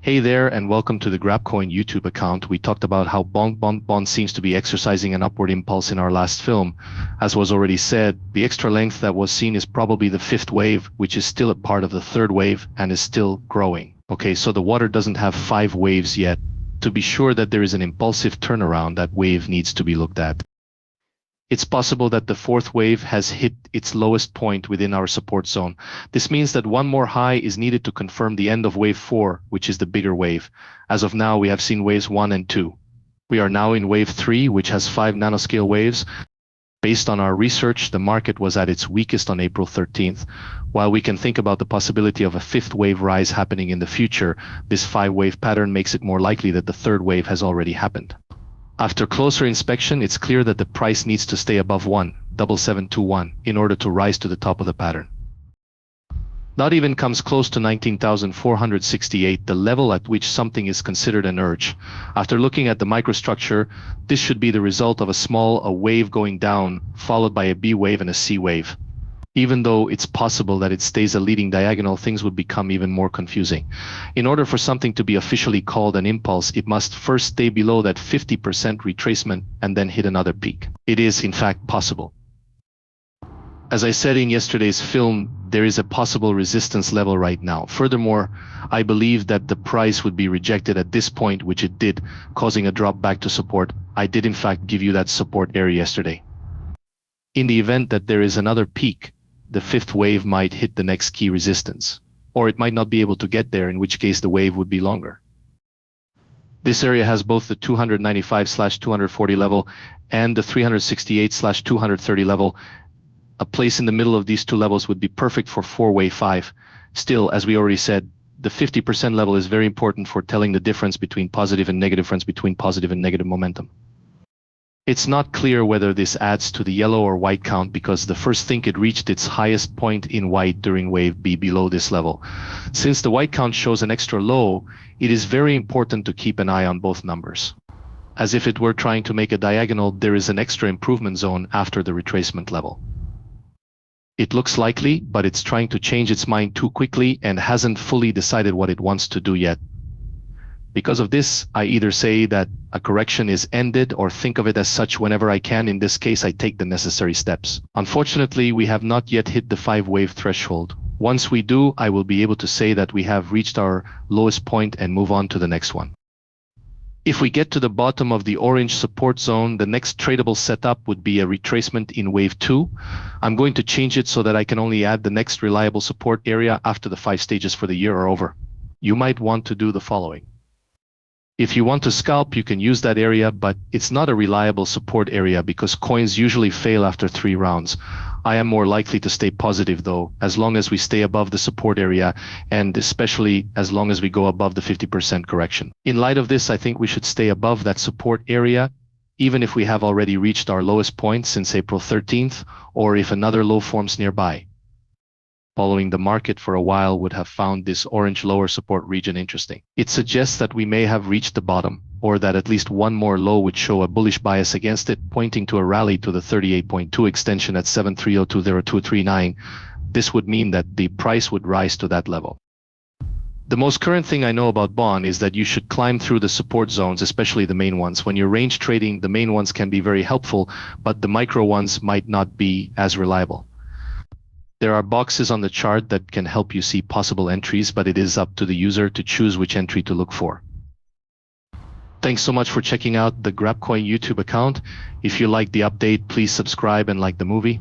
Hey there, and welcome to the Grap YouTube account. We talked about how Bonk seems to be exercising an upward impulse in our last film. As was already said, the extra length that was seen is probably the fifth wave, which is still a part of the third wave and is still growing. Okay, so the water doesn't have five waves yet. To be sure that there is an impulsive turnaround, that wave needs to be looked at. It's possible that the fourth wave has hit its lowest point within our support zone. This means that one more high is needed to confirm the end of wave 4, which is the bigger wave. As of now, we have seen waves 1 and 2. We are now in wave 3, which has 5 nanoscale waves. Based on our research, the market was at its weakest on April 13th. While we can think about the possibility of a fifth wave rise happening in the future, this 5-wave pattern makes it more likely that the third wave has already happened. After closer inspection, it's clear that the price needs to stay above 1,7721 in order to rise to the top of the pattern. Not even comes close to 19,468, the level at which something is considered an urge. After looking at the microstructure, this should be the result of a wave going down, followed by a B wave and a C wave. Even though it's possible that it stays a leading diagonal, things would become even more confusing. In order for something to be officially called an impulse, it must first stay below that 50% retracement and then hit another peak. It is, in fact, possible. As I said in yesterday's film, there is a possible resistance level right now. Furthermore, I believe that the price would be rejected at this point, which it did, causing a drop back to support. I did, in fact, give you that support area yesterday. In the event that there is another peak, the fifth wave might hit the next key resistance, or it might not be able to get there, in which case the wave would be longer. This area has both the 295/240 level and the 368/230 level. A place in the middle of these two levels would be perfect for 4-wave 5. Still, as we already said, the 50% level is very important for telling the difference between positive and negative momentum. It's not clear whether this adds to the yellow or white count, because the first thing it reached its highest point in white during wave B below this level. Since the white count shows an extra low, it is very important to keep an eye on both numbers. As if it were trying to make a diagonal, there is an extra improvement zone after the retracement level. It looks likely, but it's trying to change its mind too quickly and hasn't fully decided what it wants to do yet. Because of this, I either say that a correction is ended or think of it as such whenever I can. In this case, I take the necessary steps. Unfortunately, we have not yet hit the 5-wave threshold. Once we do, I will be able to say that we have reached our lowest point and move on to the next one. If we get to the bottom of the orange support zone, the next tradable setup would be a retracement in wave 2. I'm going to change it so that I can only add the next reliable support area after the 5 stages for the year are over. You might want to do the following. If you want to scalp, you can use that area, but it's not a reliable support area because coins usually fail after 3 rounds. I am more likely to stay positive though, as long as we stay above the support area, and especially as long as we go above the 50% correction. In light of this, I think we should stay above that support area, even if we have already reached our lowest point since April 13th, or if another low forms nearby. Following the market for a while would have found this orange lower support region interesting. It suggests that we may have reached the bottom, or that at least one more low would show a bullish bias against it, pointing to a rally to the 38.2 extension at 7302039. This would mean that the price would rise to that level. The most current thing I know about Bonk is that you should climb through the support zones, especially the main ones. When you're range trading, the main ones can be very helpful, but the micro ones might not be as reliable. There are boxes on the chart that can help you see possible entries, but it is up to the user to choose which entry to look for. Thanks so much for checking out the Grap YouTube account. If you liked the update, please subscribe and like the movie.